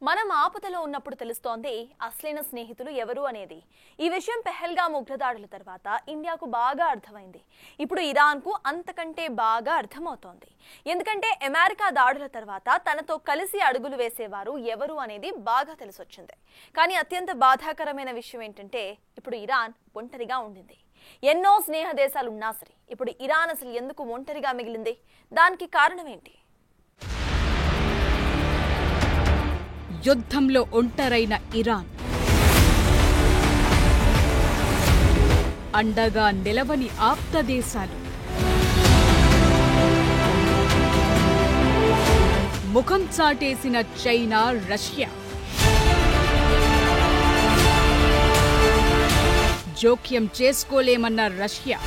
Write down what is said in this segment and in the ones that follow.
మనం ఆపదలో ఉన్నప్పుడు తెలుస్తోంది అసలైన స్నేహితులు ఎవరు అనేది. ఈ విషయం పెహల్గామ్ ఉగ్రదాడుల తర్వాత ఇండియాకు బాగా అర్థమైంది. ఇప్పుడు ఇరాన్కు అంతకంటే బాగా అర్థమవుతోంది. ఎందుకంటే అమెరికా దాడుల తర్వాత తనతో కలిసి అడుగులు వేసేవారు ఎవరు అనేది బాగా తెలిసొచ్చింది. కానీ అత్యంత బాధాకరమైన విషయం ఏంటంటే ఇప్పుడు ఇరాన్ ఒంటరిగా ఉండింది. ఎన్నో స్నేహ దేశాలు ఉన్నా సరే ఇప్పుడు ఇరాన్ అసలు ఎందుకు ఒంటరిగా మిగిలింది? దానికి కారణం ఏంటి? యుద్ధంలో ఒంటరైన ఇరాన్, అండగా నిలవని ఆప్త దేశాలు, ముఖం చాటేసిన చైనా, రష్యా, జోక్యం చేసుకోలేమన్న రష్యా,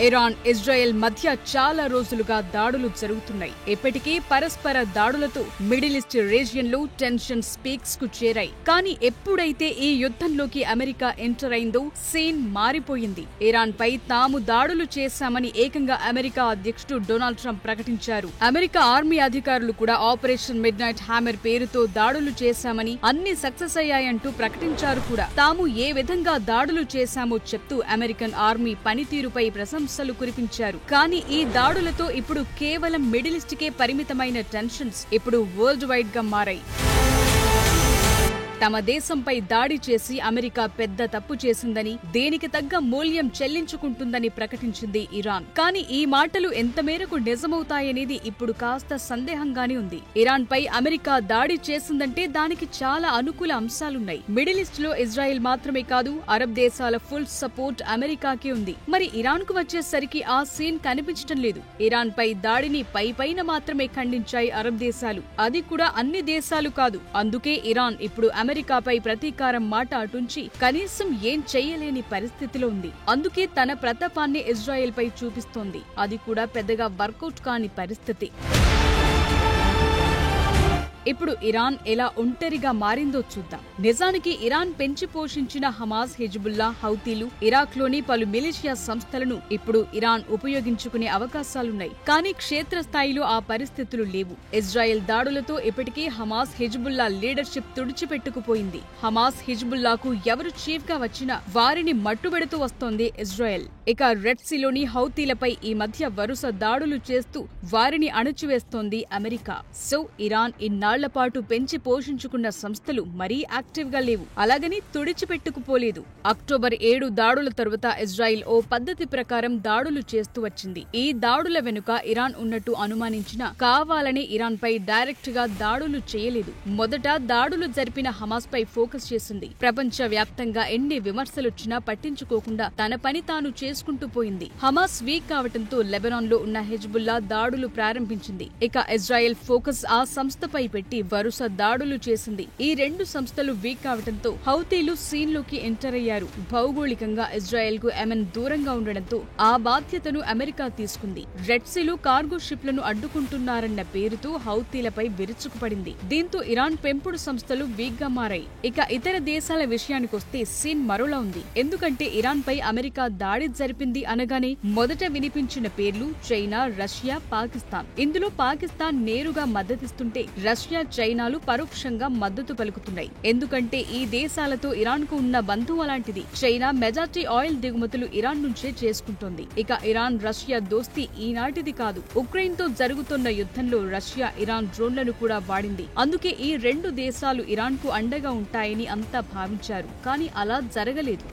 ఇరాన్, ఇజ్రాయెల్ మధ్య చాలా రోజులుగా దాడులు జరుగుతున్నాయి. ఇప్పటికీ పరస్పర దాడులతో మిడిల్ ఈస్ట్ రీజియన్ లో టెన్షన్స్ పీక్స్ కు చేరాయి. కానీ ఎప్పుడైతే ఈ యుద్ధంలోకి అమెరికా ఎంటర్ అయిందో సీన్ మారిపోయింది. ఇరాన్ పై తాము దాడులు చేశామని ఏకంగా అమెరికా అధ్యక్షుడు డొనాల్డ్ ట్రంప్ ప్రకటించారు. అమెరికా ఆర్మీ అధికారులు కూడా ఆపరేషన్ మిడ్ నైట్ హ్యామర్ పేరుతో దాడులు చేశామని, అన్ని సక్సెస్ అయ్యాయంటూ ప్రకటించారు కూడా. తాము ఏ విధంగా దాడులు చేశామో చెప్తూ అమెరికన్ ఆర్మీ పనితీరుపై ప్రశంసలు కురిపించారు. కానీ ఈ దాడులతో ఇప్పుడు కేవలం మిడిల్ ఈస్ట్ కే పరిమితమైన టెన్షన్స్ ఇప్పుడు వరల్డ్ వైడ్ గా మారాయి. తమ దేశంపై దాడి చేసి అమెరికా పెద్ద తప్పు చేసిందని, దేనికి తగ్గ మూల్యం చెల్లించుకుంటుందని ప్రకటించింది ఇరాన్. కానీ ఈ మాటలు ఎంత మేరకు నిజమవుతాయనేది ఇప్పుడు కాస్త సందేహంగానే ఉంది. ఇరాన్ పై అమెరికా దాడి చేసిందంటే దానికి చాలా అనుకూల అంశాలున్నాయి. మిడిల్ ఈస్ట్ లో ఇజ్రాయెల్ మాత్రమే కాదు, అరబ్ దేశాల ఫుల్ సపోర్ట్ అమెరికాకి ఉంది. మరి ఇరాన్ కు వచ్చేసరికి ఆ సీన్ కనిపించడం లేదు. ఇరాన్ పై దాడిని పైన మాత్రమే ఖండించాయి అరబ్ దేశాలు. అది కూడా అన్ని దేశాలు కాదు. అందుకే ఇరాన్ ఇప్పుడు అమెరికాపై ప్రతీకారం మాట అటుంచి కనీసం ఏం చెయ్యలేని పరిస్థితిలో ఉంది. అందుకే తన ప్రతాపాన్ని ఇజ్రాయెల్ పై చూపిస్తోంది. అది కూడా పెద్దగా వర్కౌట్ కాని పరిస్థితి. ఇప్పుడు ఇరాన్ ఎలా ఒంటరిగా మారిందో చూద్దాం. నిజానికి ఇరాన్ పెంచి పోషించిన హమాస్, హిజ్బుల్లా, హౌతీలు, ఇరాక్ లోని పలు మిలిషియా సంస్థలను ఇప్పుడు ఇరాన్ ఉపయోగించుకునే అవకాశాలున్నాయి. కానీ క్షేత్రస్థాయిలో ఆ పరిస్థితులు లేవు. ఇజ్రాయెల్ దాడులతో ఇప్పటికీ హమాస్, హిజ్బుల్లా లీడర్షిప్ తుడిచిపెట్టుకుపోయింది. హమాస్, హిజ్బుల్లాకు ఎవరు చీఫ్ గా వచ్చినా వారిని మట్టుబెడుతూ వస్తోంది ఇజ్రాయెల్. ఇక రెడ్ సీలోని హౌతీలపై ఈ మధ్య వరుస దాడులు చేస్తూ వారిని అణచివేస్తోంది అమెరికా. సో ఇరాన్ ఇన్నాళ్లపాటు పెంచి పోషించుకున్న సంస్థలు మరీ యాక్టివ్ గా లేవు. అలాగని తుడిచిపెట్టుకుపోలేదు. అక్టోబర్ 7 దాడుల తరువాత ఇజ్రాయెల్ ఓ పద్ధతి ప్రకారం దాడులు చేస్తూ వచ్చింది. ఈ దాడుల వెనుక ఇరాన్ ఉన్నట్టు అనుమానించినా కావాలని ఇరాన్ పై డైరెక్ట్ గా దాడులు చేయలేదు. మొదట దాడులు జరిపిన హమాస్ పై ఫోకస్ చేసింది. ప్రపంచ వ్యాప్తంగా ఎన్ని విమర్శలొచ్చినా పట్టించుకోకుండా తన పని తాను చేసుకుంటూ పోయింది. హమాస్ వీక్ కావడంతో లెబనాన్ లో ఉన్న హిజ్బుల్లా దాడులు ప్రారంభించింది. ఇక ఇజ్రాయెల్ ఫోకస్ ఆ సంస్థపై పెట్టి వరుస దాడులు చేసింది. ఈ రెండు సంస్థలు వీక్ కావడంతో హౌతీలు సీన్ లోకి ఎంటర్ అయ్యారు. భౌగోళికంగా ఇజ్రాయెల్ కు యెమెన్ దూరంగా ఉండడంతో ఆ బాధ్యతను అమెరికా తీసుకుంది. రెడ్ సీలో కార్గో షిప్లను అడ్డుకుంటున్నారన్న పేరుతో హౌతీలపై విరుచుకుపడింది. దీంతో ఇరాన్ పెంపుడు సంస్థలు వీక్ గా మారాయి. ఇక ఇతర దేశాల విషయానికొస్తే సీన్ మరోలా ఉంది. ఎందుకంటే ఇరాన్ పై అమెరికా దాడి జరిపింది అనగానే మొదట వినిపించిన పేర్లు చైనా, రష్యా, పాకిస్తాన్. ఇందులో పాకిస్తాన్ నేరుగా మద్దతిస్తుంటే రష్యా, చైనాలు పరోక్షంగా మద్దతు పలుకుతున్నాయి. ఎందుకంటే ఈ దేశాలతో ఇరాన్ కు ఉన్న బంధువు అలాంటిది. చైనా మెజారిటీ ఆయిల్ దిగుమతులు ఇరాన్ నుంచే చేసుకుంటోంది. ఇక ఇరాన్, రష్యా దోస్తీ ఈనాటిది కాదు. ఉక్రెయిన్ తో జరుగుతున్న యుద్ధంలో రష్యా, ఇరాన్ డ్రోన్లను కూడా వాడింది. అందుకే ఈ రెండు దేశాలు ఇరాన్ కు అండగా ఉంటాయని అంతా భావించారు. కానీ అలా జరగలేదు.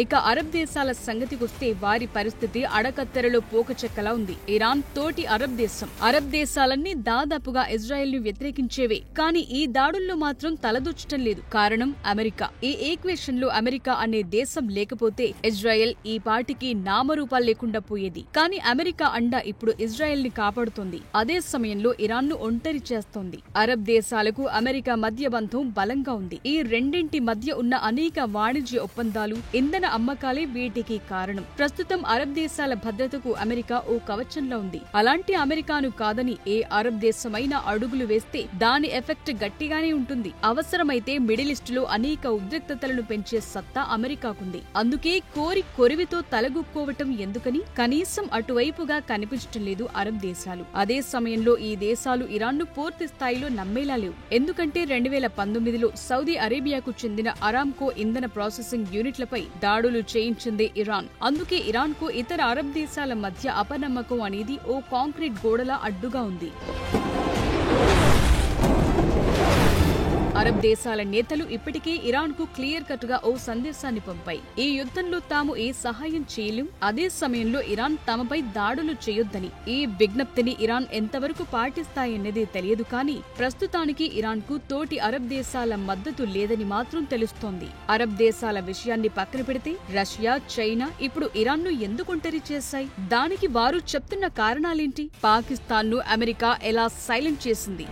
ఇక అరబ్ దేశాల సంగతికొస్తే వారి పరిస్థితి అడకత్తెరలో పోకచెక్కలా ఉంది. ఇరాన్ తోటి అరబ్ దేశం. అరబ్ దేశాలన్నీ దాదాపుగా ఇజ్రాయెల్ ని వ్యతిరేకించేవే. కానీ ఈ దాడుల్లో మాత్రం తలదూర్చటం లేదు. కారణం అమెరికా. ఈ ఈక్వేషన్ లో అమెరికా అనే దేశం లేకపోతే ఇజ్రాయెల్ ఈ పాటికి నామరూపాలు లేకుండా పోయేది. కానీ అమెరికా అండ ఇప్పుడు ఇజ్రాయెల్ ని కాపాడుతోంది. అదే సమయంలో ఇరాన్ ను ఒంటరి చేస్తోంది. అరబ్ దేశాలకు అమెరికా మధ్య బంధం బలంగా ఉంది. ఈ రెండింటి మధ్య ఉన్న అనేక వాణిజ్య ఒప్పందాలు, ఇంధన అమ్మకాలే వీటికి కారణం. ప్రస్తుతం అరబ్ దేశాల భద్రతకు అమెరికా ఓ కవచంలా ఉంది. అలాంటి అమెరికాను కాదని ఏ అరబ్ దేశమైనా అడుగులు వేస్తే దాని ఎఫెక్ట్ గట్టిగానే ఉంటుంది. అవసరమైతే మిడిల్ ఈస్ట్ లో అనేక ఉద్రిక్తతలను పెంచే సత్తా అమెరికాకుంది. అందుకే కొరివితో తలగుక్కోవటం ఎందుకని కనీసం అటువైపుగా కనిపించటం లేదు అరబ్ దేశాలు. అదే సమయంలో ఈ దేశాలు ఇరాన్ను పూర్తి స్థాయిలో నమ్మేలా లేవు. ఎందుకంటే 2019లో సౌదీ అరేబియాకు చెందిన అరామ్కో ఇంధన ప్రాసెసింగ్ యూనిట్లపై దాడులు చేయించిందే ఇరాన్. అందుకే ఇరాన్ కు ఇతర అరబ్ దేశాల మధ్య అపనమ్మకం అనేది ఓ కాంక్రీట్ గోడలా అడ్డుగా ఉంది. అరబ్ దేశాల నేతలు ఇప్పటికే ఇరాన్ కు క్లియర్ కట్ గా ఓ సందేశాన్ని పంపాయి. ఈ యుద్ధంలో తాము ఏ సహాయం చేయలేం, అదే సమయంలో ఇరాన్ తమపై దాడులు చేయొద్దని. ఈ విజ్ఞప్తిని ఇరాన్ ఎంతవరకు పాటిస్తాయన్నదే తెలియదు కానీ ప్రస్తుతానికి ఇరాన్ కు తోటి అరబ్ దేశాల మద్దతు లేదని మాత్రం తెలుస్తోంది. అరబ్ దేశాల విషయాన్ని పక్కన పెడితే రష్యా, చైనా ఇప్పుడు ఇరాన్ ను ఎందుకు ఒంటరి చేశాయి? దానికి వారు చెప్తున్న కారణాలేంటి? పాకిస్తాన్ ను అమెరికా ఎలా సైలెంట్ చేసింది?